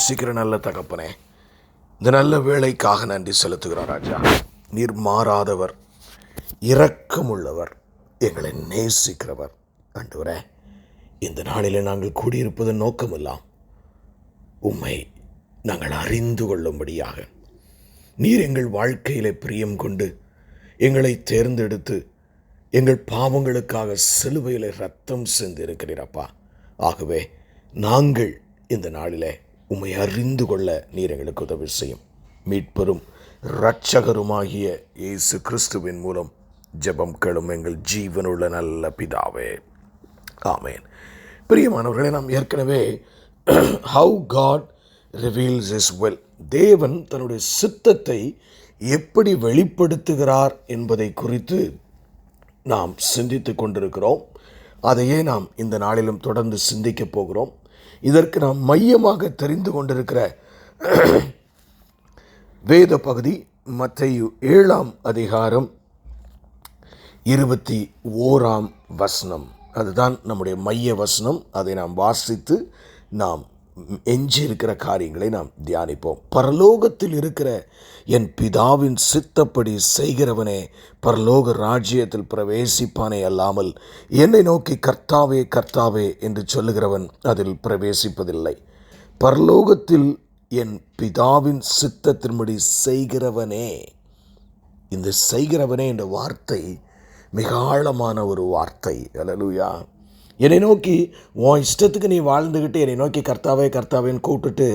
நேசிக்கிற நல்ல தகப்பனே, இந்த நல்ல வேளைக்காக நன்றி செலுத்துகிறார் ராஜா. நீர் மாறாதவர், இரக்கமுள்ளவர், எங்களை நேசிக்கிறவர். ஆண்டவரே, இந்த நாளில் நாங்கள் கூடியிருப்பதன் நோக்கமெல்லாம் உம்மை நாங்கள் அறிந்து கொள்ளும்படியாக நீர் எங்கள் வாழ்க்கையிலே பிரியம் கொண்டு எங்களை தேர்ந்தெடுத்து எங்கள் பாவங்களுக்காக சிலுவையில் இரத்தம் சிந்திருக்கிறீரப்பா. ஆகவே நாங்கள் இந்த நாளிலே உம்மை அறிந்து கொள்ள நீர் எங்களுக்கு உதவி செய்யும். மீட்பெரும் இரட்சகருமாகிய இயேசு கிறிஸ்துவின் மூலம் ஜெபம் கேளும் எங்கள் ஜீவனுள்ள நல்ல பிதாவே, ஆமேன். பிரியமானவர்களே, நாம் ஏற்கனவே how God reveals his will, தேவன் தன்னுடைய சித்தத்தை எப்படி வெளிப்படுத்துகிறார் என்பதை குறித்து நாம் சிந்தித்து கொண்டிருக்கிறோம். அதையே நாம் இந்த நாளிலும் தொடர்ந்து சிந்திக்கப் போகிறோம். இதற்கு நாம் மையமாக தெரிந்து கொண்டிருக்கிற வேத பகுதி மத்தேயு 7ஆம் அதிகாரம் 21ஆம் வசனம். அதுதான் நம்முடைய மைய வசனம். அதை நாம் வாசித்து நாம் எஞ்சி இருக்கிற காரியங்களை நாம் தியானிப்போம். பரலோகத்தில் இருக்கிற என் பிதாவின் சித்தப்படி செய்கிறவனே பரலோக ராஜ்யத்தில் பிரவேசிப்பானே அல்லாமல் என்னை நோக்கி கர்த்தாவே கர்த்தாவே என்று சொல்லுகிறவன் அதில் பிரவேசிப்பதில்லை. பரலோகத்தில் என் பிதாவின் சித்தத்தின்படி செய்கிறவனே, இந்த செய்கிறவனே என்ற வார்த்தை மிக ஆழமான ஒரு வார்த்தை. அல்லேலூயா. என்னை நோக்கி உன் இஷ்டத்துக்கு நீ வாழ்ந்துக்கிட்டு என்னை நோக்கி கர்த்தாவே கர்த்தாவேன்னு கூப்பிட்டுட்டு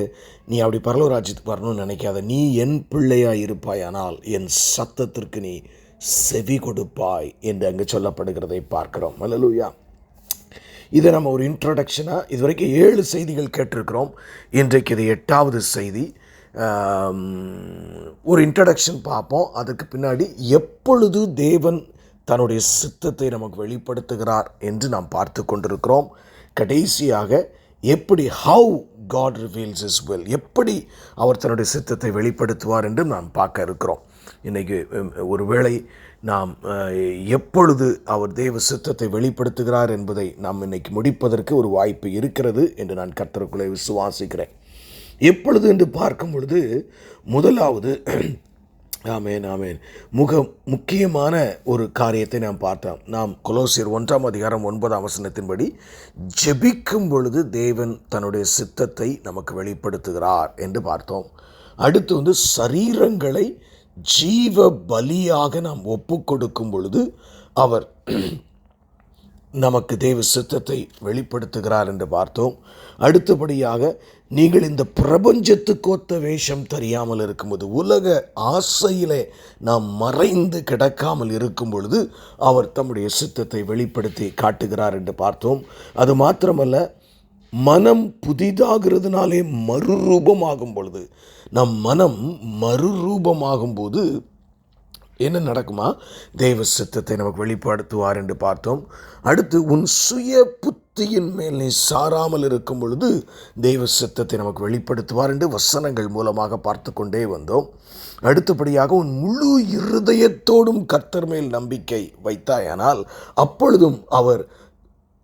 நீ அப்படி பரலோக ராஜ்யத்துக்கு வரணும்னு நினைக்காத. நீ என் பிள்ளையாக இருப்பாய், ஆனால் என் சத்தத்திற்கு நீ செவி கொடுப்பாய் என்று அங்கு சொல்லப்படுகிறதை பார்க்கிறோம். அல்லேலூயா. இதை நம்ம ஒரு இன்ட்ரோடக்ஷனாக இதுவரைக்கும் 7 செய்திகள் கேட்டிருக்கிறோம். இன்றைக்கு இது 8வது செய்தி. ஒரு இன்ட்ரடக்ஷன் பார்ப்போம். அதுக்கு பின்னாடி எப்பொழுது தேவன் தன்னுடைய சித்தத்தை நமக்கு வெளிப்படுத்துகிறார் என்று நாம் பார்த்து கொண்டிருக்கிறோம். கடைசியாக எப்படி how God reveals his will, எப்படி அவர் தன்னுடைய சித்தத்தை வெளிப்படுத்துவார் என்று நாம் பார்க்க இருக்கிறோம். இன்றைக்கி ஒருவேளை நாம் எப்பொழுது அவர் தேவ சித்தத்தை வெளிப்படுத்துகிறார் என்பதை நாம் இன்றைக்கி முடிப்பதற்கு ஒரு வாய்ப்பு இருக்கிறது என்று நான் கர்த்தருக்குள்ளே விசுவாசிக்கிறேன். எப்பொழுது என்று பார்க்கும் பொழுது முதலாவது ஆமேன் ஆமேன் முக்கியமான ஒரு காரியத்தை நாம் பார்த்தோம். நாம் கொலோசியர் 1ஆம் அதிகாரம் 9ஆம் வசனத்தின்படி ஜெபிக்கும் பொழுது தேவன் தன்னுடைய சித்தத்தை நமக்கு வெளிப்படுத்துகிறார் என்று பார்த்தோம். அடுத்து சரீரங்களை ஜீவ பலியாக நாம் ஒப்பு கொடுக்கும் பொழுது அவர் நமக்கு தேவ சித்தத்தை வெளிப்படுத்துகிறார் என்று பார்த்தோம். அடுத்தபடியாக நீங்கள் இந்த பிரபஞ்சத்துக்கொத்த வேஷம் தெரியாமல் இருக்கும்போது, உலக ஆசையிலே நாம் மறைந்து கிடக்காமல் இருக்கும் பொழுது அவர் தம்முடைய சித்தத்தை வெளிப்படுத்தி காட்டுகிறார் என்று பார்த்தோம். அது மாத்திரமல்ல, மனம் புதிதாகிறதுனாலே மறுரூபமாகும் பொழுது, நம் மனம் மறுரூபமாகும் போது என்ன நடக்குமா? தெய்வ சித்தத்தை நமக்கு வெளிப்படுத்துவார் என்று பார்த்தோம். அடுத்து உன் சுய புத்தியின் மேல் நீ சாராமல் இருக்கும் பொழுது தெய்வ சித்தத்தை நமக்கு வெளிப்படுத்துவார் என்று வசனங்கள் மூலமாக பார்த்து கொண்டே வந்தோம். அடுத்தபடியாக உன் முழு இருதயத்தோடும் கர்த்தர் மேல் நம்பிக்கை வைத்தாயானால் அப்பொழுதும்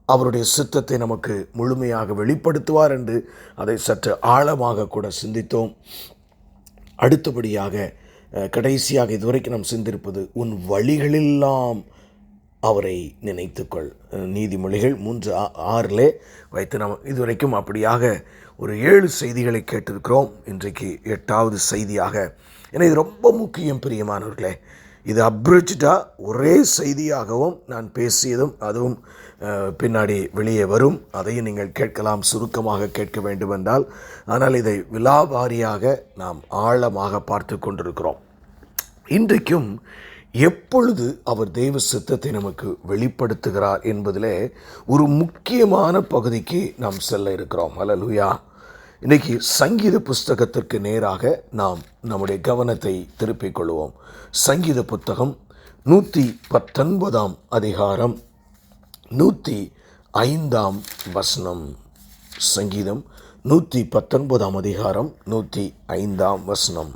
அவருடைய சித்தத்தை நமக்கு முழுமையாக வெளிப்படுத்துவார் என்று அதை சற்று ஆழமாக கூட சிந்தித்தோம். அடுத்தபடியாக கடைசியாக இதுவரைக்கும் நாம் சிந்திருப்பது உன் வழிகளெல்லாம் அவரை நினைத்துக்கொள். நீதிமொழிகள் 3:6 வைத்து நாம் இதுவரைக்கும் அப்படியாக ஒரு 7 செய்திகளை கேட்டிருக்கிறோம். இன்றைக்கு 8வது செய்தியாக. ஏன்னா இது ரொம்ப முக்கியம் பிரியமானவர்களே. இது அப்ரிட்ஜாக ஒரே செய்தியாகவும் நான் பேசியதும் அதுவும் பின்னாடி வெளியே வரும். அதையும் நீங்கள் கேட்கலாம், சுருக்கமாக கேட்க வேண்டுமென்றால். ஆனால் இதை விலாவாரியாக நாம் ஆழமாக பார்த்து கொண்டிருக்கிறோம். இன்றைக்கும் எப்பொழுது அவர் தெய்வ சித்தத்தை நமக்கு வெளிப்படுத்துகிறார் என்பதிலே ஒரு முக்கியமான பகுதிக்கு நாம் செல்ல இருக்கிறோம். அல்லேலூயா. இன்றைக்கி சங்கீத புஸ்தகத்திற்கு நேராக நாம் நம்முடைய கவனத்தை திருப்பிக் கொள்வோம். சங்கீத புத்தகம் 119ஆம் அதிகாரம் 105ஆம் வசனம். சங்கீதம் 119ஆம் அதிகாரம் 105ஆம் வசனம்.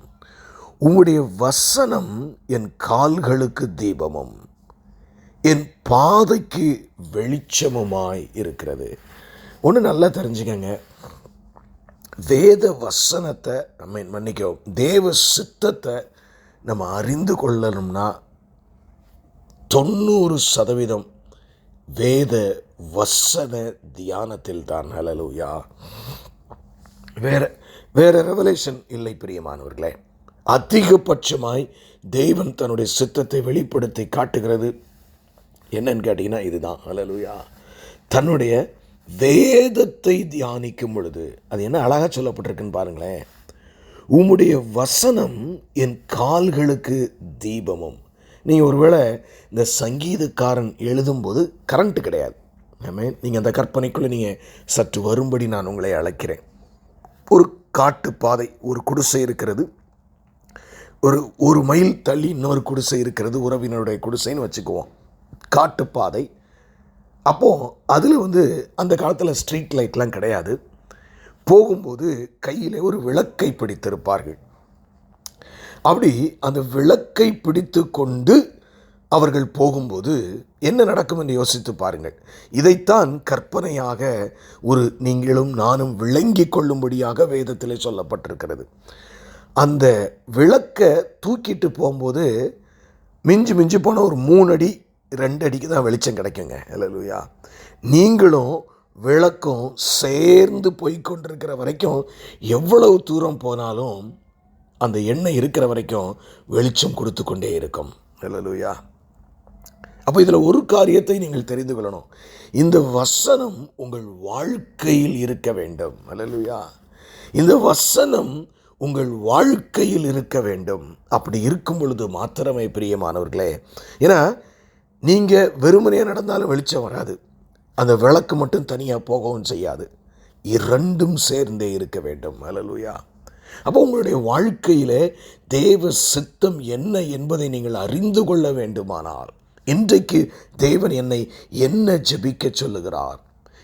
உம்முடைய வசனம் என் கால்களுக்கு தீபமும் என் பாதைக்கு வெளிச்சமுமாய் இருக்கிறது. ஒன்று நல்லா தெரிஞ்சுக்கங்க, வேத வசனத்தை மன்னிக்கவும், தேவ சித்தத்தை நம்ம அறிந்து கொள்ளணும்னா 90% வேத வசன தியானத்தில் தான். ஹல்லேலூயா. வேற ரெவலேஷன் இல்லை பிரியமானவர்களே. அதிகபட்சமாய் தேவன் தன்னுடைய சித்தத்தை வெளிப்படுத்தி காட்டுகிறது என்னன்னு கேட்டிங்கன்னா இதுதான். ஹல்லேலூயா. தன்னுடைய வேதத்தை தியானிக்கும் பொழுது அது என்ன அழகாக சொல்லப்பட்டிருக்குன்னு பாருங்களேன். உம்முடைய வசனம் என் கால்களுக்கு தீபமும். நீங்கள் ஒருவேளை இந்த சங்கீதக்காரன் எழுதும்போது கரண்ட்டு கிடையாது. நீங்கள் அந்த கற்பனைக்குள்ளே நீங்கள் சற்று வரும்படி நான் உங்களை அழைக்கிறேன். ஒரு காட்டு பாதை, ஒரு குடிசை இருக்கிறது, ஒரு மைல் தள்ளி இன்னொரு குடிசை இருக்கிறது, உறவினருடைய குடிசைன்னு வச்சுக்குவோம். காட்டுப்பாதை. அப்போது அதில் அந்த காலத்தில் ஸ்ட்ரீட் லைட்லாம் கிடையாது. போகும்போது கையில் ஒரு விளக்கை பிடித்திருப்பார்கள். அப்படி அந்த விளக்கை பிடித்து கொண்டு அவர்கள் போகும்போது என்ன நடக்கும் என்று யோசித்து பாருங்கள். இதைத்தான் கற்பனையாக நீங்களும் நானும் விளங்கி கொள்ளும்படியாக வேதத்தில் சொல்லப்பட்டிருக்கிறது. அந்த விளக்கை தூக்கிட்டு போகும்போது மிஞ்சி போன ஒரு 3 அடி 2 அடிக்கு தான் வெளிச்சம் கிடைக்குங்க. ஹல்லேலூயா. நீங்களும் விளக்கும் சேர்ந்து போய்கொண்டிருக்கிற வரைக்கும் எவ்வளவு தூரம் போனாலும் அந்த எண்ணெய் இருக்கிற வரைக்கும் வெளிச்சம் கொடுத்து கொண்டே இருக்கும். ஹல்லேலூயா. அப்போ இதில் ஒரு காரியத்தை நீங்கள் தெரிந்து கொள்ளணும். இந்த வசனம் உங்கள் வாழ்க்கையில் இருக்க வேண்டும். ஹல்லேலூயா. இந்த வசனம் உங்கள் வாழ்க்கையில் இருக்க வேண்டும். அப்படி இருக்கும் பொழுது மாத்திரமே பிரியமானவர்களே. ஏன்னா நீங்கள் வெறுமனையாக நடந்தாலும் வெளிச்சம் வராது, அந்த விளக்கு மட்டும் தனியாக போகவும் செய்யாது. இரண்டும் சேர்ந்தே இருக்க வேண்டும். ஹல்லேலூயா. அப்போ உங்களுடைய வாழ்க்கையில் தேவ சித்தம் என்ன என்பதை நீங்கள் அறிந்து கொள்ள வேண்டுமானால், இன்றைக்கு தேவன் என்னை என்ன ஜெபிக்க சொல்லுகிறார்,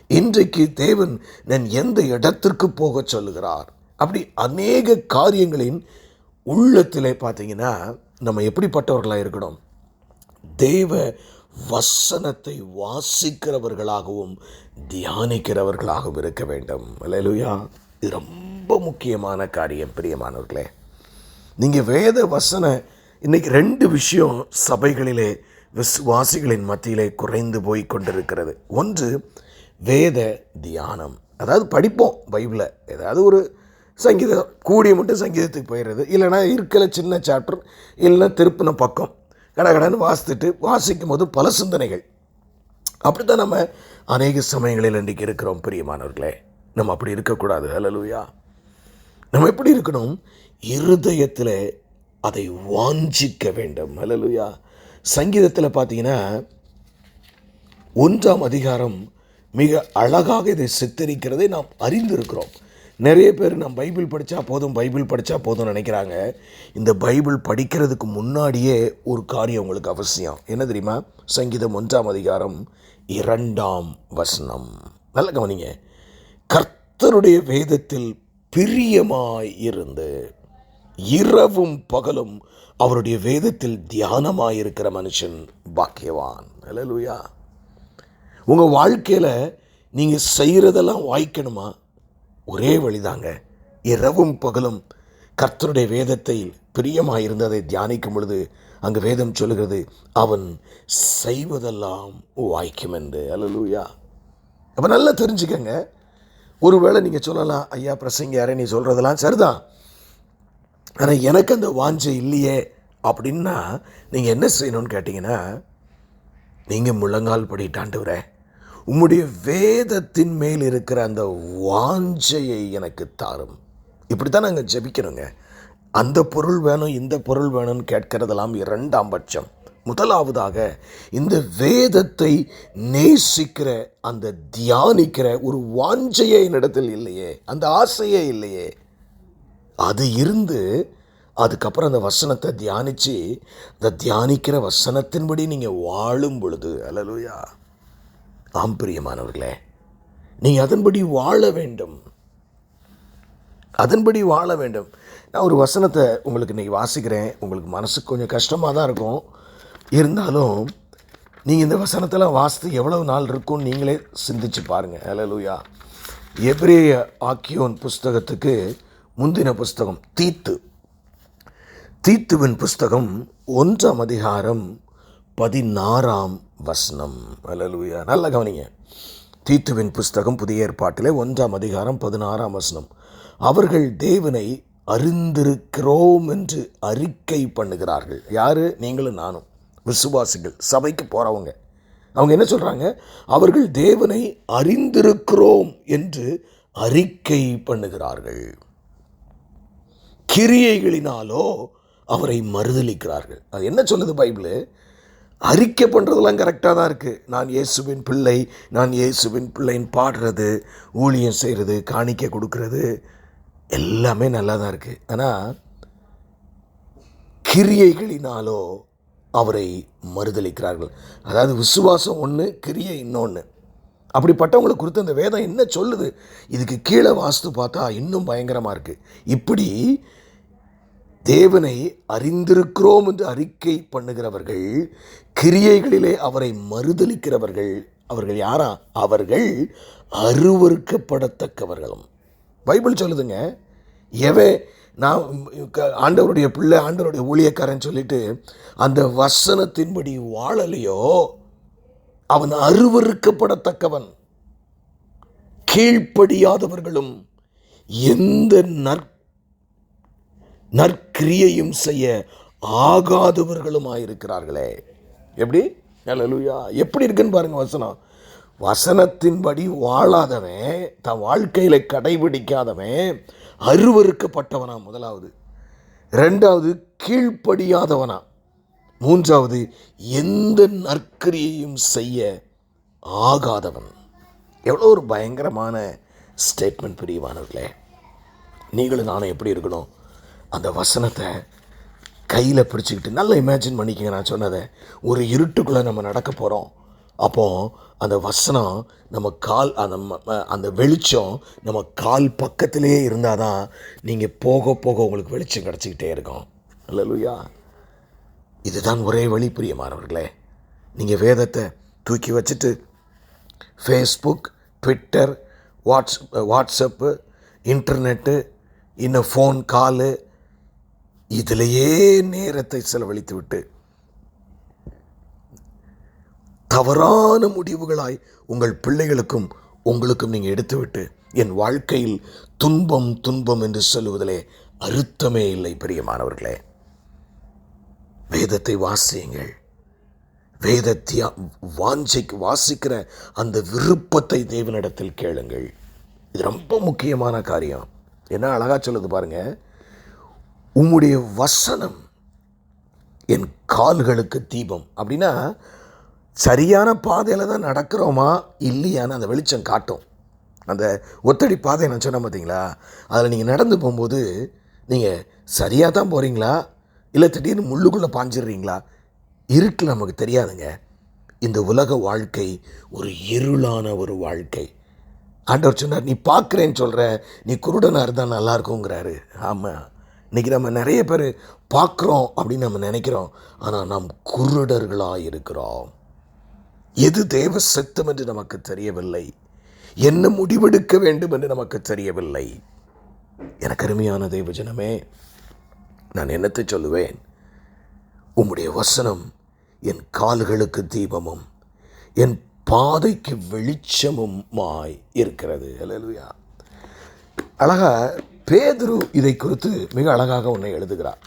இன்றைக்கு தேவன் நான் எந்த இடத்திற்கு போக சொல்லுகிறார், அப்படி அநேக காரியங்களின் உள்ளத்திலே பார்த்தீங்கன்னா நம்ம எப்படிப்பட்டவர்களாக இருக்கணும்? தேவ வசனத்தை வாசிக்கிறவர்களாகவும் தியானிக்கிறவர்களாகவும் இருக்க வேண்டும். அல்லேலூயா. இது ரொம்ப முக்கியமான காரியம் பிரியமானவர்களே. நீங்கள் வேத வசன இன்றைக்கி 2 விஷயம் சபைகளிலே விசுவாசிகளின் மத்தியிலே குறைந்து போய் கொண்டிருக்கிறது. ஒன்று வேத தியானம். அதாவது படிப்போம் பைபிளை, ஏதாவது ஒரு சங்கீதம் கூடிய மட்டும் சங்கீதத்துக்கு போயிடுறது, இல்லைனா இருக்கிற சின்ன சாப்டர், இல்லைன்னா திருப்பின பக்கம் கடகடன்னு வாசிக்கும் போது பல சிந்தனைகள். அப்படித்தான் நம்ம அநேக சமயங்களில் இன்றைக்கு இருக்கிறோம் பிரியமானவர்களே. நம்ம அப்படி இருக்கக்கூடாது. ஹல்லேலூயா. நம்ம எப்படி இருக்கணும்? இருதயத்தில் அதை வாஞ்சிக்க வேண்டும். ஹல்லேலூயா. சங்கீதத்தில் பார்த்தீங்கன்னா 1ஆம் அதிகாரம் மிக அழகாக இதை சித்தரிக்கிறதை நாம் அறிந்திருக்கிறோம். நிறைய பேர் நாம் பைபிள் படித்தா போதும் நினைக்கிறாங்க. இந்த பைபிள் படிக்கிறதுக்கு முன்னாடியே ஒரு காரியம் உங்களுக்கு அவசியம். என்ன தெரியுமா? சங்கீதம் 1ஆம் அதிகாரம் 2ஆம் வசனம். நல்ல கவனிங்க. கர்த்தருடைய வேதத்தில் பிரியமாய் இருந்து இரவும் பகலும் அவருடைய வேதத்தில் தியானமாயிருக்கிற மனுஷன் பாக்கியவான். ஹல்லேலூயா. உங்கள் வாழ்க்கையில் நீங்கள் செய்கிறதெல்லாம் வாய்க்கணுமா? ஒரே வழிதாங்க. இரவும் பகலும் கர்த்தருடைய வேதத்தை பிரியமாயிருந்து அதை தியானிக்கும் பொழுது அங்கு வேதம் சொல்லுகிறது, அவன் செய்வதெல்லாம் வாய்க்கும் என்று. ஹல்லேலூயா. அப்போ நல்லா தெரிஞ்சுக்கங்க. ஒருவேளை நீங்கள் சொல்லலாம், ஐயா பிரசங்க யாரே நீ சொல்கிறதெல்லாம் சரிதான், ஆனால் எனக்கு அந்த வாஞ்சை இல்லையே அப்படின்னா நீங்கள் என்ன செய்யணும்னு கேட்டிங்கன்னா, நீங்கள் முழங்கால் படிட்டு, ஆண்டவரே உம்முடைய வேதத்தின் மேல் இருக்கிற அந்த வாஞ்சையை எனக்கு தாரும். இப்படி தான் நாங்கள் ஜெபிக்கணுங்க. அந்த பொருள் வேணும் இந்த பொருள் வேணும்னு கேட்கிறதெல்லாம் 2ஆம் பட்சம். முதலாவதாக இந்த வேதத்தை நேசிக்கிற, அந்த தியானிக்கிற ஒரு வாஞ்சையே என்னிடத்தில் இல்லையே, அந்த ஆசையே இல்லையே. அது இருந்து அதுக்கப்புறம் அந்த வசனத்தை தியானித்து அந்த தியானிக்கிற வசனத்தின்படி நீங்கள் வாழும் பொழுது, அல்லேலூயா, ஆம் பிரியமானவர்களே, நீங்கள் அதன்படி வாழ வேண்டும். அதன்படி வாழ வேண்டும். நான் ஒரு வசனத்தை உங்களுக்கு இன்றைக்கி வாசிக்கிறேன். உங்களுக்கு மனசுக்கு கொஞ்சம் கஷ்டமாக தான் இருக்கும். இருந்தாலும் நீங்கள் இந்த வசனத்தெல்லாம் வாசித்து எவ்வளவு நாள் இருக்கும்னு நீங்களே சிந்திச்சு பாருங்கள். அல்லேலூயா. எபிரேய ஆக்கியோன் புஸ்தகத்துக்கு முந்தின புஸ்தகம் தீத்துவின் புஸ்தகம் 1ஆம் அதிகாரம் 16ஆம் வசனம். அல்லேலூயா. நல்ல கவனிங்க. தீத்துவின் புஸ்தகம் புதிய ஏற்பாட்டிலே 1ஆம் அதிகாரம் 16ஆம் வசனம். அவர்கள் தேவனை அறிந்திருக்கிறோம் என்று அறிக்கை பண்ணுகிறார்கள். யாரு? நீங்களும் நானும், விசுவாசிகள், சபைக்கு போகிறவங்க. அவங்க என்ன சொல்கிறாங்க? அவர்கள் தேவனை அறிந்திருக்கிறோம் என்று அறிக்கை பண்ணுகிறார்கள், கிரியைகளினாலோ அவரை மறுதலிக்கிறார்கள். அது என்ன சொல்லுது பைபிள்? அறிக்கை பண்ணுறதெல்லாம் கரெக்டாக தான் இருக்குது. நான் இயேசுவின் பிள்ளைன்னு பாடுறது, ஊழியம் செய்கிறது, காணிக்கை கொடுக்கறது எல்லாமே நல்லா தான் இருக்குது. ஆனால் கிரியைகளினாலோ அவரை மறுதலிக்கிறார்கள். அதாவது விசுவாசம் ஒன்று, கிரியை இன்னொன்று. அப்படிப்பட்டவங்களை குறித்து அந்த வேதம் என்ன சொல்லுது? இதுக்கு கீழே வாஸ்து பார்த்தா இன்னும் பயங்கரமாக இருக்குது. இப்படி தேவனை அறிந்திருக்கிறோம் என்று அறிக்கை பண்ணுகிறவர்கள், கிரியைகளிலே அவரை மறுதலிக்கிறவர்கள், அவர்கள் யாரா? அவர்கள் அருவருக்கப்படத்தக்கவர்களும். பைபிள் சொல்லுதுங்க. நான் ஆண்டவருடைய பிள்ளை, ஆண்டவருடைய ஊழியக்காரன் சொல்லிட்டு அந்த வசனத்தின்படி வாழலையோ அவன் அருவருக்கப்படத்தக்கவன். கீழ்ப்படியாதவர்களும் எந்த நற்கிரியையும் செய்ய ஆகாதவர்களுமாயிருக்கிறார்களே. எப்படி? அல்லேலூயா. எப்படி இருக்குன்னு பாருங்க வசனம். வசனத்தின்படி வாழாதவன், தன் வாழ்க்கையில் கடைபிடிக்காதவன் அருவருக்கப்பட்டவனா முதலாவது, ரெண்டாவது கீழ்ப்படியாதவனா, மூன்றாவது எந்த நற்கிரியையும் செய்ய ஆகாதவன். எவ்வளோ ஒரு பயங்கரமான ஸ்டேட்மெண்ட் பிரியமானவர்களே. நீங்களும் நானும் எப்படி இருக்கணும்? அந்த வசனத்தை கையில் பிடிச்சிக்கிட்டு நல்லா இமேஜின் பண்ணிக்கங்க. நான் சொன்னதை ஒரு இருட்டுக்குள்ளே நம்ம நடக்க போகிறோம். அப்போது அந்த வசனம் நம்ம அந்த வெளிச்சம் நம்ம கால் பக்கத்திலே இருந்தால் தான் நீங்கள் போக போக உங்களுக்கு வெளிச்சம் கிடச்சிக்கிட்டே இருக்கும். அல்லேலூயா. இதுதான் ஒரே வழி பிரியமானவர்களே. நீங்கள் வேதத்தை தூக்கி வச்சுட்டு ஃபேஸ்புக், ட்விட்டர், வாட்ஸ்அப்பு, இன்டர்நெட்டு, இன்னும் ஃபோன் காலு, இதிலேயே நேரத்தை செலவழித்து விட்டு தவறான முடிவுகளாய் உங்கள் பிள்ளைகளுக்கும் உங்களுக்கும் நீங்கள் எடுத்துவிட்டு என் வாழ்க்கையில் துன்பம் என்று சொல்லுவதிலே அர்த்தமே இல்லை பிரியமானவர்களே. வேதத்தை வாசியுங்கள். வேதத்தை வாசிக்கிற அந்த விருப்பத்தை தேவனிடத்தில் கேளுங்கள். இது ரொம்ப முக்கியமான காரியம். என்ன அழகா சொல்லுது பாருங்க. உம்முடைய வசனம் என் கால்களுக்கு தீபம். அப்படின்னா சரியான பாதையில் தான் நடக்கிறோமா இல்லையான்னு அந்த வெளிச்சம் காட்டும். அந்த ஒத்தடி பாதை நான் சொன்னேன் பார்த்தீங்களா, அதில் நீங்கள் நடந்து போகும்போது நீங்கள் சரியாக தான் போகிறீங்களா இல்லை திடீர்னு முள்ளுக்குள்ளே பாஞ்சிடுறீங்களா? இருட்டில் நமக்கு தெரியாதுங்க. இந்த உலக வாழ்க்கை ஒரு இருளான ஒரு வாழ்க்கை. ஆண்டவர் சொன்னார், நீ பார்க்குறேன்னு சொல்கிற, நீ குருடனாக இருந்தால் நல்லா இருக்குங்கிறாரு. ஆமாம், இன்றைக்கி நம்ம நிறைய பேர் பார்க்குறோம் அப்படின்னு நம்ம நினைக்கிறோம். ஆனால் நாம் குருடர்களாக இருக்கிறோம். எது தேவ சித்தம் என்று நமக்கு தெரியவில்லை. என்ன முடிவெடுக்க வேண்டும் என்று நமக்கு தெரியவில்லை. எனக்கு அருமையான தேவ ஜனமே, நான் என்னத்தை சொல்லுவேன்? உம்முடைய வசனம் என் கால்களுக்கு தீபமும் என் பாதைக்கு வெளிச்சமுமாய் இருக்கிறது. அல்லேலூயா. அழகா பேதுரு இதை குறித்து மிக அழகாக ஒன்றை எழுதுகிறார்.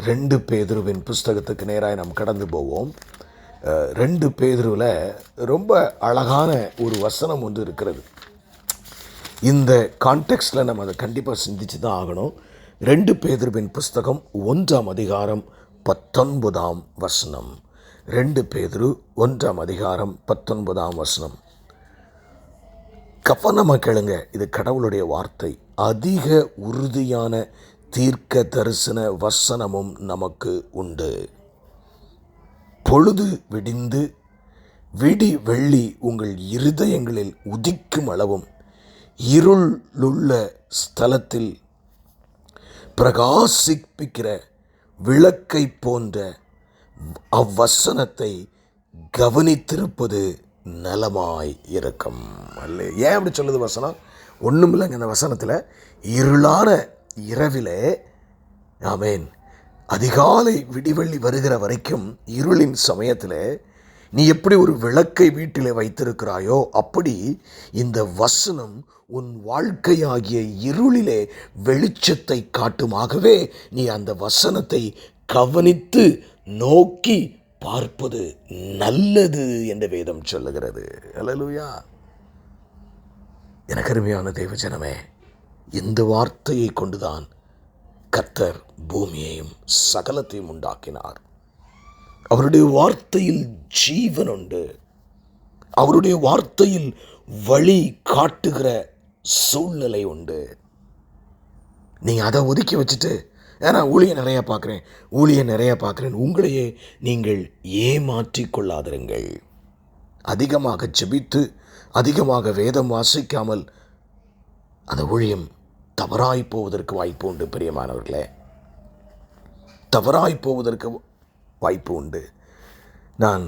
2 பேதுருவின் புஸ்தகத்துக்கு நேராக நாம் கடந்து போவோம். 2 பேதுருவில் ரொம்ப அழகான ஒரு வசனம் ஒன்று இருக்கிறது. இந்த கான்டெக்ஸ்டில் நம்ம அதை கண்டிப்பாக சிந்திச்சு தான் ஆகணும். 2 பேதுருவின் புஸ்தகம் 1ஆம் அதிகாரம் 19ஆம் வசனம். 2 பேதுரு 1ஆம் அதிகாரம் 19ஆம் வசனம். கவனமாக கேளுங்க. இது கடவுளுடைய வார்த்தை. அதிக உறுதியான தீர்க்க தரிசன வசனமும் நமக்கு உண்டு. பொழுது விடிந்து வெள்ளி உங்கள் இருதயங்களில் உதிக்கும் அளவும் இருளுள்ள ஸ்தலத்தில் பிரகாசிப்பிக்கிற விளக்கை போன்ற அவ்வசனத்தை கவனித்திருப்பது நலமாய் இருக்கும். அல்ல, ஏன் அப்படி சொல்லுது வசனம்? ஒன்றும் இல்லைங்க. இந்த வசனத்தில் இருளான இரவிலே, ஆமேன், அதிகாலை விடிவெள்ளி வருகிற வரைக்கும் இருளின் சமயத்தில் நீ எப்படி ஒரு விளக்கை வீட்டில் வைத்திருக்கிறாயோ, அப்படி இந்த வசனம் உன் வாழ்க்கையாகிய இருளிலே வெளிச்சத்தை காட்டுமாகவே நீ அந்த வசனத்தை கவனித்து நோக்கி பார்ப்பது நல்லது என்று வேதம் சொல்லுகிறது. அல்லேலூயா. எனக்கு அருமையான தேவஜனமே, இந்த வார்த்தையை கொண்டுதான் கர்த்தர் பூமியையும் சகலத்தையும் உண்டாக்கினார். அவருடைய வார்த்தையில் ஜீவன் உண்டு. அவருடைய வார்த்தையில் வழி காட்டுகிற சூழ்நிலை உண்டு. நீங்கள் அதை ஒதுக்கி வச்சுட்டு, ஏன்னா ஊழியம் நிறைய பார்க்குறேன், உங்களையே நீங்கள் ஏமாற்றிக் கொள்ளாதிருங்கள். அதிகமாக ஜெபித்து அதிகமாக வேதம் வாசிக்காமல் அந்த ஊழியம் தவறாய் போவதற்கு வாய்ப்பு உண்டு. பிரியமானவர்களே, தவறாய் போவதற்கு வாய்ப்பு உண்டு. நான்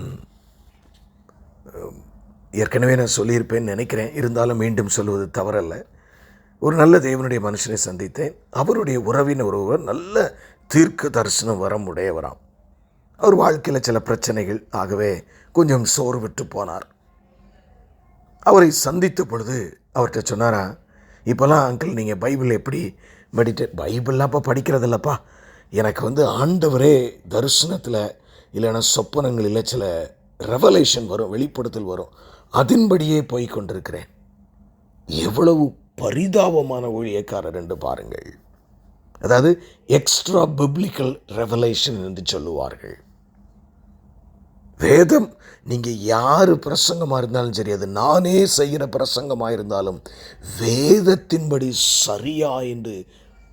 ஏற்கனவே சொல்லியிருப்பேன்னு நினைக்கிறேன், இருந்தாலும் மீண்டும் சொல்வது தவறல்ல. ஒரு நல்ல தேவனுடைய மனுஷனை சந்தித்தேன். அவருடைய உறவினர் ஒருவர் நல்ல தீர்க்க தரிசனம் வரம் உடையவராம். அவர் வாழ்க்கையில் சில பிரச்சனைகள் ஆகவே கொஞ்சம் சோர்வுற்று போனார். அவரை சந்தித்த பொழுது அவர்கிட்ட சொன்னாரா, இப்போல்லாம் அங்கிள் நீங்கள் பைபிள் எப்படி பைபிள்லாம் அப்போ படிக்கிறதில்லப்பா, எனக்கு ஆண்டவரே தரிசனத்தில் இல்லைன்னா சொப்பனங்களில் சில ரெவலேஷன் வரும், வெளிப்படுத்தல் வரும், அதன்படியே போய் கொண்டிருக்கிறேன். எவ்வளவு பரிதாபமான ஊழியக்காரர் என்று பாருங்கள். அதாவது எக்ஸ்ட்ரா பிப்ளிக்கல் ரெவலேஷன் என்று சொல்லுவார்கள். வேதம் நீங்கள் யார் பிரசங்கமாக இருந்தாலும் சரி, அது நானே செய்கிற பிரசங்கமாக இருந்தாலும் வேதத்தின்படி சரியா என்று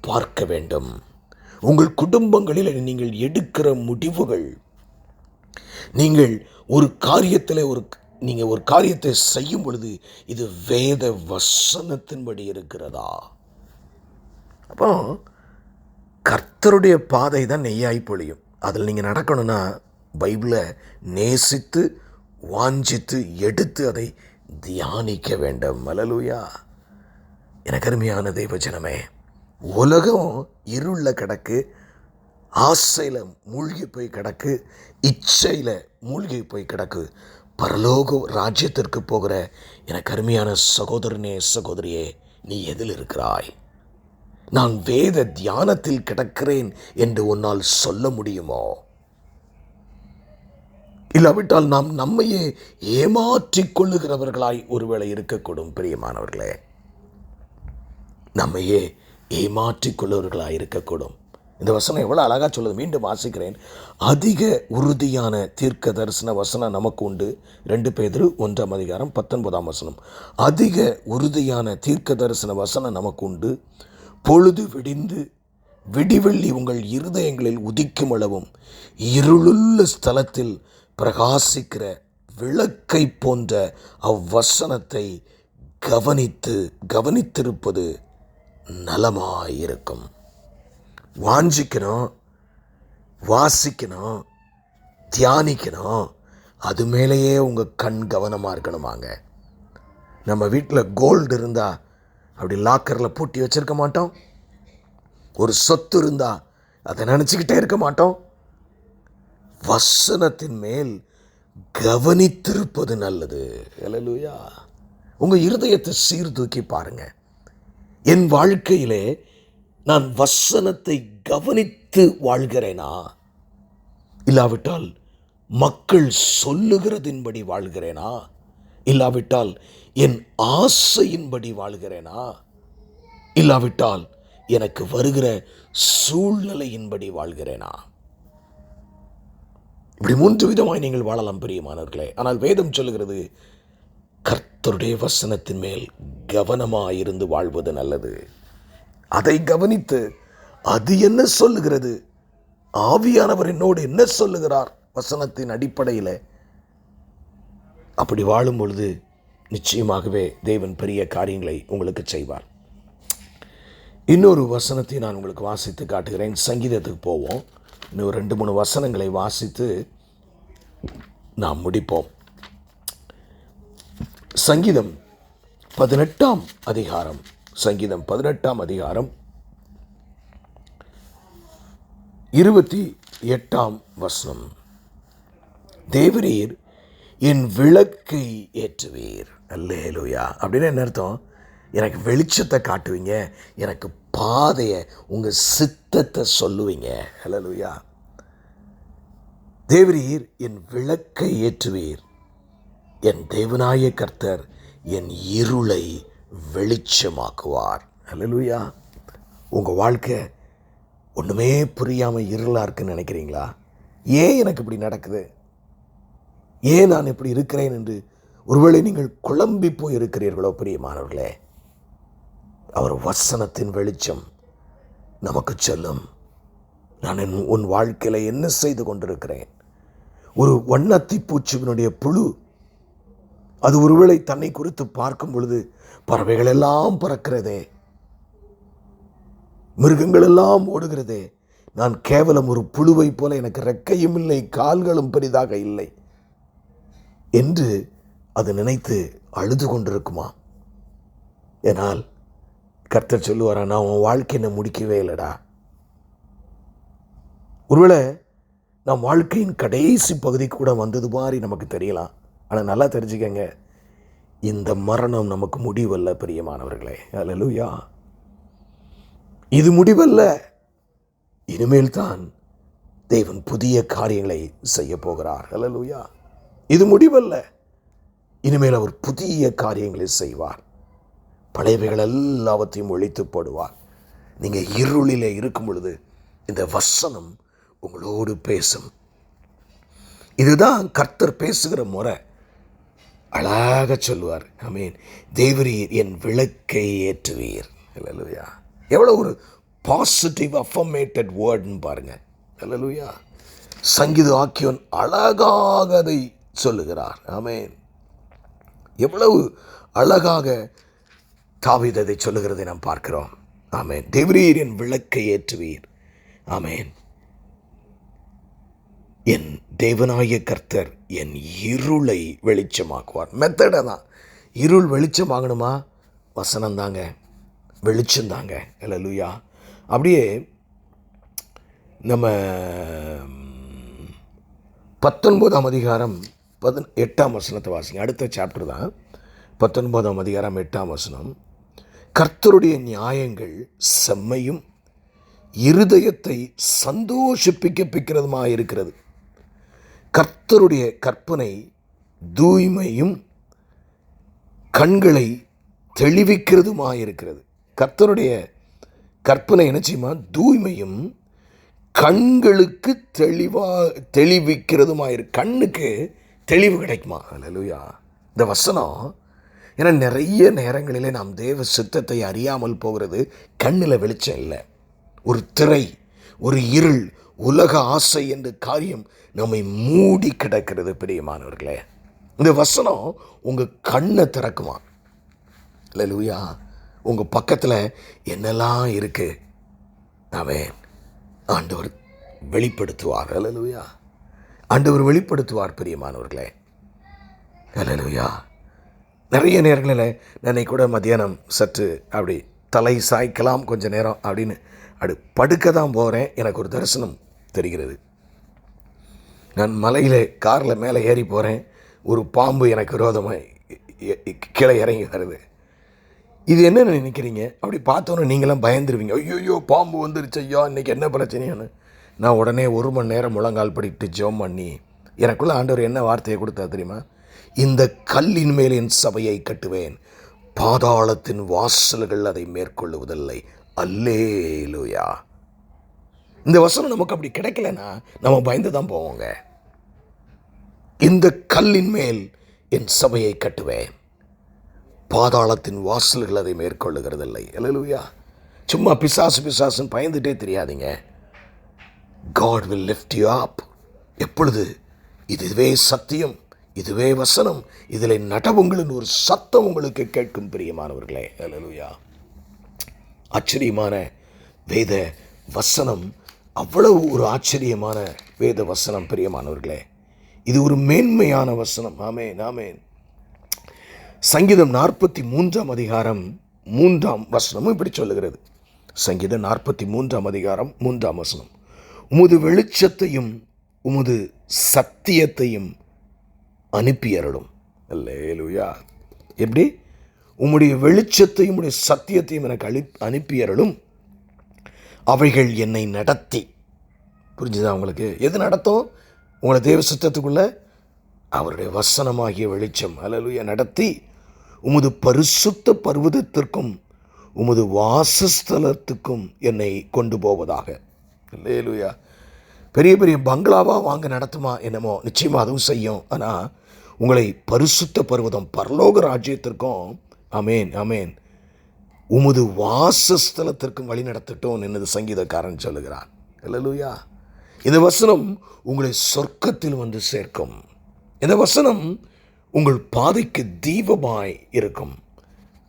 பார்க்க வேண்டும். உங்கள் குடும்பங்களில் நீங்கள் எடுக்கிற முடிவுகள், நீங்கள் ஒரு காரியத்தை செய்யும் பொழுது இது வேத வசனத்தின்படி இருக்கிறதா? அப்போ கர்த்தருடைய பாதை தான் நெய்யாய் பொழியும். அதில் நீங்கள் நடக்கணும்னா பைபிளை நேசித்து வாஞ்சித்து எடுத்து அதை தியானிக்க வேண்டும். அல்லேலூயா. எனக்கு அருமையான தேவஜனமே, உலகம் இருளில் கிடக்கு, ஆசையில் மூழ்கி போய் கிடக்கு, இச்சையில் மூழ்கி போய் கிடக்கு. பரலோக ராஜ்யத்திற்கு போகிற எனக்கு அருமையான சகோதரனே சகோதரியே, நீ எதில் இருக்கிறாய்? நான் வேத தியானத்தில் கிடக்கிறேன் என்று உன்னால் சொல்ல முடியுமோ? இல்லாவிட்டால் நாம் நம்மையே ஏமாற்றிக் கொள்ளுகிறவர்களாய் ஒருவேளை இருக்கக்கூடும். பிரியமானவர்களே, நம்மையே ஏமாற்றிக் கொள்ளுவர்களாக இருக்கக்கூடும். இந்த வசனம் எவ்வளோ அழகாக சொல்லுது. மீண்டும் வாசிக்கிறேன். அதிக உறுதியான தீர்க்க தரிசன வசனம் நமக்கு உண்டு. 2 பேதுரு 1:19. அதிக உறுதியான தீர்க்க தரிசன வசனம் நமக்கு உண்டு. பொழுது விடிந்து விடிவெள்ளி உங்கள் இருதயங்களில் உதிக்கும் அளவும் இருளுள்ள ஸ்தலத்தில் பிரகாசிக்கிற விளக்கை போன்ற அவ்வசனத்தை கவனித்திருப்பது நலமாயிருக்கும். வாஞ்சிக்கணும், வாசிக்கணும், தியானிக்கணும். அது மேலேயே உங்கள் கண் கவனமாக இருக்கணுமாங்க. நம்ம வீட்டில் கோல்டு இருந்தால் அப்படி லாக்கரில் பூட்டி வச்சுருக்க மாட்டோம். ஒரு சொத்து இருந்தால் அதை நினச்சிக்கிட்டே இருக்க மாட்டோம். வசனத்தின் மேல் கவனித்திருப்பது நல்லது. அல்லேலூயா. உங்கள் இருதயத்தை சீர்தூக்கி பாருங்க. என் வாழ்க்கையிலே நான் வசனத்தை கவனித்து வாழ்கிறேனா, இல்லாவிட்டால் மக்கள் சொல்லுகிறதின்படி வாழ்கிறேனா, இல்லாவிட்டால் என் ஆசையின்படி வாழ்கிறேனா, இல்லாவிட்டால் எனக்கு வருகிற சூழ்நிலையின்படி வாழ்கிறேனா? இப்படி 3 விதமாய் நீங்கள் வாழலாம் பிரியமானவர்களே. ஆனால் வேதம் சொல்லுகிறது, கர்த்தருடைய வசனத்தின் மேல் கவனமாயிருந்து வாழ்வது நல்லது. அதை கவனித்து அது என்ன சொல்லுகிறது, ஆவியானவர் என்னோடு என்ன சொல்லுகிறார் வசனத்தின் அடிப்படையில், அப்படி வாழும் பொழுது நிச்சயமாகவே தேவன் பெரிய காரியங்களை உங்களுக்கு செய்வார். இன்னொரு வசனத்தை நான் உங்களுக்கு வாசித்து காட்டுகிறேன். சங்கீதத்துக்கு போவோம். இன்னும் 2-3 வசனங்களை வாசித்து நாம் முடிப்போம். சங்கீதம் 18 அதிகாரம், சங்கீதம் 18 அதிகாரம் 28 வசனம். தேவரீர் என் விளக்கை ஏற்றுவீர். அல்லேலூயா. அப்படின்னு என்ன அர்த்தம்? எனக்கு வெளிச்சத்தை காட்டுவீங்க, எனக்கு பாதையை, உங்கள் சித்தத்தை சொல்லுவீங்க. அல்லேலூயா. தேவரீர் என் விளக்கை ஏற்றுவீர். என் தேவனாய கர்த்தர் என் இருளை வெளிச்சமாக்குவார். அல்லேலூயா. உங்கள் வாழ்க்கை ஒன்றுமே புரியாமல் இருளாக இருக்குன்னு நினைக்கிறீங்களா? ஏன் எனக்கு இப்படி நடக்குது, ஏன் நான் இப்படி இருக்கிறேன் என்று ஒருவேளை நீங்கள் குழம்பி போய் இருக்கிறீர்களோ? பிரியமானவர்களே, அவர் வசனத்தின் வெளிச்சம் நமக்கு சொல்லும், நான் உன் வாழ்க்கையில் என்ன செய்து கொண்டிருக்கிறேன். ஒரு வண்ணத்தி பூச்சியினுடைய புழு அது ஒருவேளை தன்னை குறித்து பார்க்கும் பொழுது, பறவைகள் எல்லாம் பறக்கிறதே, மிருகங்கள் எல்லாம் ஓடுகிறதே, நான் கேவலம் ஒரு புழுவை போல, எனக்கு ரெக்கையும் இல்லை, கால்களும் பெரிதாக இல்லை என்று அது நினைத்து அழுது கொண்டிருக்குமா? ஏனால் கர்த்தர் சொல்லுவாரா, நான் உன் வாழ்க்கை என்ன முடிக்கவே இல்லைடா. ஒருவேளை நம் வாழ்க்கையின் கடைசி பகுதி கூட வந்தது மாதிரி நமக்கு தெரியலாம். ஆனால் நல்லா தெரிஞ்சுக்கங்க, இந்த மரணம் நமக்கு முடிவல்ல பிரியமானவர்களே. அல்லேலூயா. இது முடிவல்ல. இனிமேல் தான் தேவன் புதிய காரியங்களை செய்ய போகிறார். அல்லேலூயா. இது முடிவல்ல. இனிமேல் அவர் புதிய காரியங்களை செய்வார். பழையவைகள் எல்லாவற்றையும் ஒழித்து போடுவார். நீங்கள் இருளிலே இருக்கும் பொழுது இந்த வசனம் உங்களோடு பேசும். இதுதான் கர்த்தர் பேசுகிற முறை. அழகாக சொல்லுவார். ஆமென். தேவரீர் என் விளக்கை ஏற்றுவீர். அல்லேலூயா. எவ்வளோ ஒரு பாசிட்டிவ் அஃபர்மேட்டட் வேர்டுன்னு பாருங்க. அல்லேலூயா. சங்கீத ஆக்கியோன் அழகாக அதை சொல்லுகிறார். ஆமென். எவ்வளவு அழகாக தாவீது அதை சொல்லுகிறதை நாம் பார்க்கிறோம். ஆமென். தேவரீர் என் விளக்கை ஏற்றுவீர். ஆமென். என் தேவனாய கர்த்தர் என் இருளை வெளிச்சமாக்குவார். மெத்தடை தான். இருள் வெளிச்சமாகணுமா? வசனம் தாங்க, வெளிச்சம் தாங்க. அல்லேலூயா. அப்படியே நம்ம 19 அதிகாரம் 8 வசனத்தை வாசிங்க. அடுத்த சாப்டர் தான் 19 அதிகாரம் 8 வசனம். கர்த்தருடைய நியாயங்கள் செம்மையும் இருதயத்தை சந்தோஷிப்பிக்கிறதுமாக இருக்கிறது. கர்த்தருடைய கற்பனை தூய்மையும் கண்களை தெளிவிக்கிறதுமாக இருக்கிறது. கர்த்தருடைய கற்பனை என்ன செய்யுமா? தூய்மையும் கண்களுக்கு தெளிவிக்கிறதுமாக இருக்கு. கண்ணுக்கு தெளிவு கிடைக்குமா? அல்லேலூயா. இந்த வசனம், ஏன்னா நிறைய நேரங்களிலே நாம் தேவ சித்தத்தை அறியாமல் போகிறது கண்ணில் வெளிச்சம் இல்லை. ஒரு திரை, ஒரு இருள், உலக ஆசை என்ற காரியம் நம்மை மூடி கிடக்கிறது. பிரியமானவர்களே, இந்த வசனம் உங்கள் கண்ணை திறக்குமா? அல்லேலூயா. உங்கள் பக்கத்தில் என்னெல்லாம் இருக்குது ஆமென், ஆண்டவர் வெளிப்படுத்துவார். அல்லேலூயா. ஆண்டவர் வெளிப்படுத்துவார் பிரியமானவர்களே. அல்லேலூயா. நிறைய நேரங்களில் நான் கூட மத்தியானம் சற்று அப்படி தலை சாய்க்கலாம் கொஞ்ச நேரம் அப்படின்னு அப்படி படுக்க தான் போகிறேன். எனக்கு ஒரு தரிசனம் தெரிகிறது. நான் மலையில் காரில் மேலே ஏறி போகிறேன். ஒரு பாம்பு எனக்கு விரோதமாக கீழே இறங்கி வருது. இது என்னென்னு நினைக்கிறீங்க? அப்படி பார்த்தோன்னு நீங்களாம் பயந்துருவீங்க. ஐயோ பாம்பு வந்துருச்சு, ஐயோ இன்றைக்கி என்ன பிரச்சனையான்னு. நான் உடனே 1 மணி நேரம் முழங்கால் படிட்டு ஜெபம் பண்ணி எனக்குள்ளே ஆண்டவர் என்ன வார்த்தையை கொடுத்தா தெரியுமா? இந்த கல்லின் மேல் என் சபையை கட்டுவேன், பாதாளத்தின் வாசல்கள் அதை மேற்கொள்ளுவதில்லை. அல்லேலூயா. இந்த வசனம் நமக்கு அப்படி கிடைக்கலன்னா நம்ம பயந்து தான் போவோங்க. இந்த கல்லின் மேல் என் சபையை கட்டுவேன், பாதாளத்தின் வாசல்கள் அதை மேற்கொள்ளுகிறதில்லை. அல்லேலூயா. சும்மா பிசாசுன்னு பயந்துட்டே தெரியாதீங்க. God will lift you up. எப்பொழுது இதுவே சத்தியம், இதுவே வசனம், இதில் நடவுங்களின் ஒரு சத்தம் உங்களுக்கு கேட்கும் பிரியமானவர்களே. அல்லேலூயா. ஆச்சரியமான வேத வசனம், அவ்வளவு ஒரு ஆச்சரியமான வேத வசனம் பிரியமானவர்களே. இது ஒரு மேன்மையான வசனம். ஆமென், ஆமென். சங்கீதம் 43 அதிகாரம் 3 இப்படி சொல்லுகிறது. சங்கீதம் 43 அதிகாரம் 3 உமது வெளிச்சத்தையும் உமது சத்தியத்தையும் அனுப்பியருளும். அல்லேலூயா. எப்படி? உம்முடைய வெளிச்சத்தையும் உம்முடைய சத்தியத்தையும் எனக்கு அனுப்பியருளும். அவைகள் என்னை நடத்தி. புரிஞ்சுதா உங்களுக்கு? எது நடத்தும் உங்களை தேவ சித்தத்துக்குள்ள? அவருடைய வசனமாகிய வெளிச்சம். அல்லேலூயா. நடத்தி உமது பரிசுத்த பர்வதத்திற்கும் உமது வாசஸ்தலத்துக்கும் என்னை கொண்டு போவதாக. அல்லேலூயா. பெரிய பெரிய பங்களாவாக வாங்க நடத்துமா என்னமோ, நிச்சயமாக அதுவும் செய்யும். ஆனால் உங்களை பரிசுத்த பர்வதம் பரலோக ராஜ்யத்திற்கும், ஆமேன் ஆமேன், உமது வாசஸ்தலத்திற்கும் வழி நடத்தட்டும் என்னது சங்கீதக்காரன் சொல்லுகிறான். அல்லேலூயா. இந்த வசனம் உங்களை சொர்க்கத்தில் வந்து சேர்க்கும். இந்த வசனம் உங்கள் பாதைக்கு தீபமாய் இருக்கும்.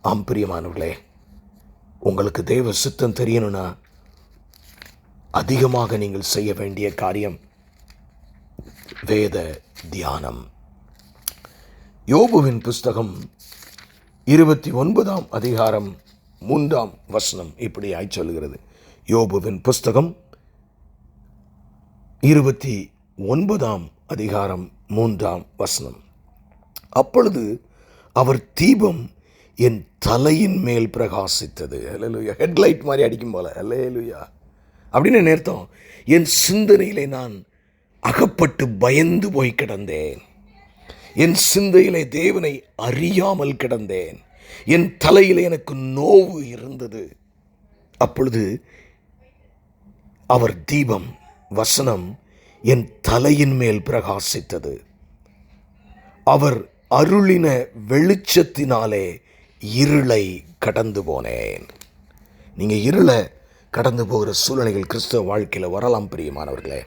ஆம் பிரியமானவர்களே, உங்களுக்கு தேவ சித்தம் தெரியணும்னா அதிகமாக நீங்கள் செய்ய வேண்டிய காரியம் வேத தியானம். யோபுவின் புஸ்தகம் 29 அதிகாரம் 3 இப்படியாய் சொல்லுகிறது. யோபுவின் புஸ்தகம் 29 அதிகாரம் 3 அப்பொழுது அவர் தீபம் என் தலையின் மேல் பிரகாசித்தது. அல்லேலூயா. ஹெட்லைட் மாதிரி அடிக்கும் போல. அல்லேலூயா. அப்படின்னு நேர்த்தம். என் சிந்தனையிலே நான் அகப்பட்டு பயந்து போய் கிடந்தேன். என் சிந்தையிலே தேவனை அறியாமல் கிடந்தேன். என் தலையிலே எனக்கு நோவு இருந்தது. அப்பொழுது அவர் தீபம், வசனம், என் தலையின் மேல் பிரகாசித்தது. அவர் அருளின வெளிச்சத்தினாலே இருளை கடந்து போனேன். நீங்கள் இருளை கடந்து போகிற சூழ்நிலைகள் கிறிஸ்தவ வாழ்க்கையில் வரலாம் பிரியமானவர்களே.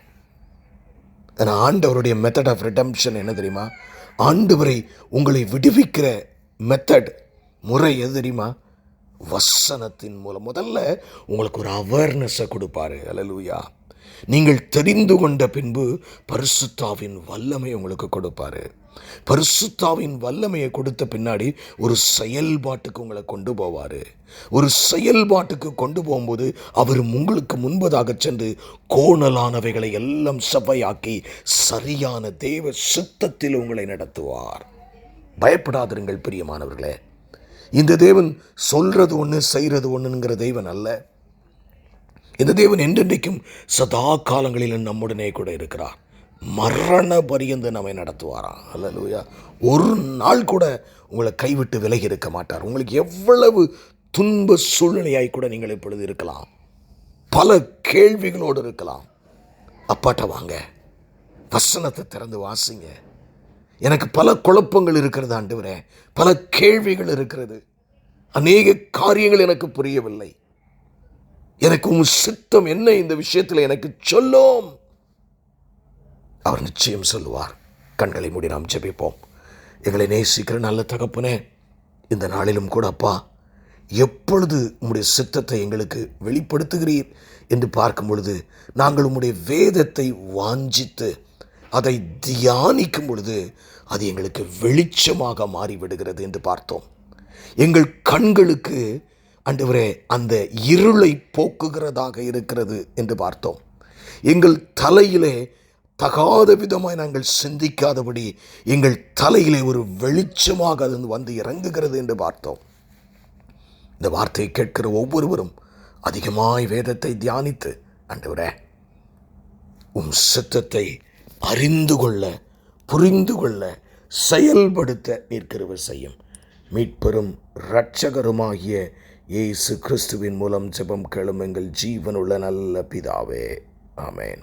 ஆனால் ஆண்டவருடைய மெத்தட் ஆஃப் ரிடம்ஷன் என்ன தெரியுமா? ஆண்டவரை உங்களை விடுவிக்கிற மெத்தட், முறை எது தெரியுமா? வசனத்தின் மூலம். முதல்ல உங்களுக்கு ஒரு அவேர்னஸை கொடுப்பாரு. அல்லேலூயா. நீங்கள் தெரிந்து கொண்ட பின்பு பரிசுத்தாவின் வல்லமை உங்களுக்கு கொடுப்பாரு. பரிசுத்தாவின் வல்லமையை கொடுத்த பின்னாடி ஒரு செயல்பாட்டுக்கு உங்களை கொண்டு போவார். ஒரு செயல்பாட்டுக்கு கொண்டு போகும்போது அவர் உங்களுக்கு முன்பதாக சென்று கோணலானவைகளை எல்லாம் செவ்வையாக்கி சரியான தேவ சித்தத்தில் உங்களை நடத்துவார். பயப்படாதிருங்கள் பிரியமானவர்களே. இந்த தேவன் சொல்றது ஒன்று செய்கிறது ஒன்றுங்கிற தேவன் அல்ல. இந்த தேவன் என்றென்றைக்கும் சதா காலங்களிலும் நம்முடனே கூட இருக்கிறார். மரண பரியந்த நம்மை நடத்துவாராம். அல்லேலூயா. ஒரு நாள் கூட உங்களை கைவிட்டு விலகி இருக்க மாட்டார். உங்களுக்கு எவ்வளவு துன்ப சூழ்நிலையாய் கூட நீங்கள் இப்பொழுது இருக்கலாம், பல கேள்விகளோடு இருக்கலாம். அப்பாட்ட வாங்க, வசனத்தை திறந்து வாசிங்க. எனக்கு பல குழப்பங்கள் இருக்கிறது ஆண்டவரே, பல கேள்விகள் இருக்கிறது, அநேக காரியங்கள் எனக்கு புரியவில்லை. எனக்கு உம் சித்தம் என்ன இந்த விஷயத்தில் எனக்கு சொல்லும். அவர் நிச்சயம் சொல்லுவார். கண்களை மூடி நாம் ஜெபிப்போம். எங்களை நேசிக்கிற நல்ல தகப்பனே, இந்த நாளிலும் கூட அப்பா, எப்பொழுது உம்முடைய சித்தத்தை எங்களுக்கு வெளிப்படுத்துகிறீர் என்று பார்க்கும் பொழுது நாங்கள் உம்முடைய வேதத்தை வாஞ்சித்து அதை தியானிக்கும் பொழுது அது எங்களுக்கு வெளிச்சமாக மாறிவிடுகிறது என்று பார்த்தோம். எங்கள் கண்களுக்கு ஆண்டவரே அந்த இருளை போக்குகிறதாக இருக்கிறது என்று பார்த்தோம். எங்கள் தலையிலே தகாத விதமாய் நாங்கள் சிந்திக்காதபடி எங்கள் தலையிலே ஒரு வெளிச்சமாக அது வந்து இறங்குகிறது என்று பார்த்தோம். இந்த வார்த்தையை கேட்கிற ஒவ்வொருவரும் அதிகமாய் வேதத்தை தியானித்து ஆண்டவரே உம் சித்தத்தை அறிந்து கொள்ள, புரிந்து கொள்ள, செயல்படுத்த நீர் கிருபை செய்யும். மீட்பெரும் இரட்சகருமாகிய இயேசு கிறிஸ்துவின் மூலம் ஜெபம் கேளும் எங்கள் ஜீவனுள்ள நல்ல பிதாவே. ஆமென்.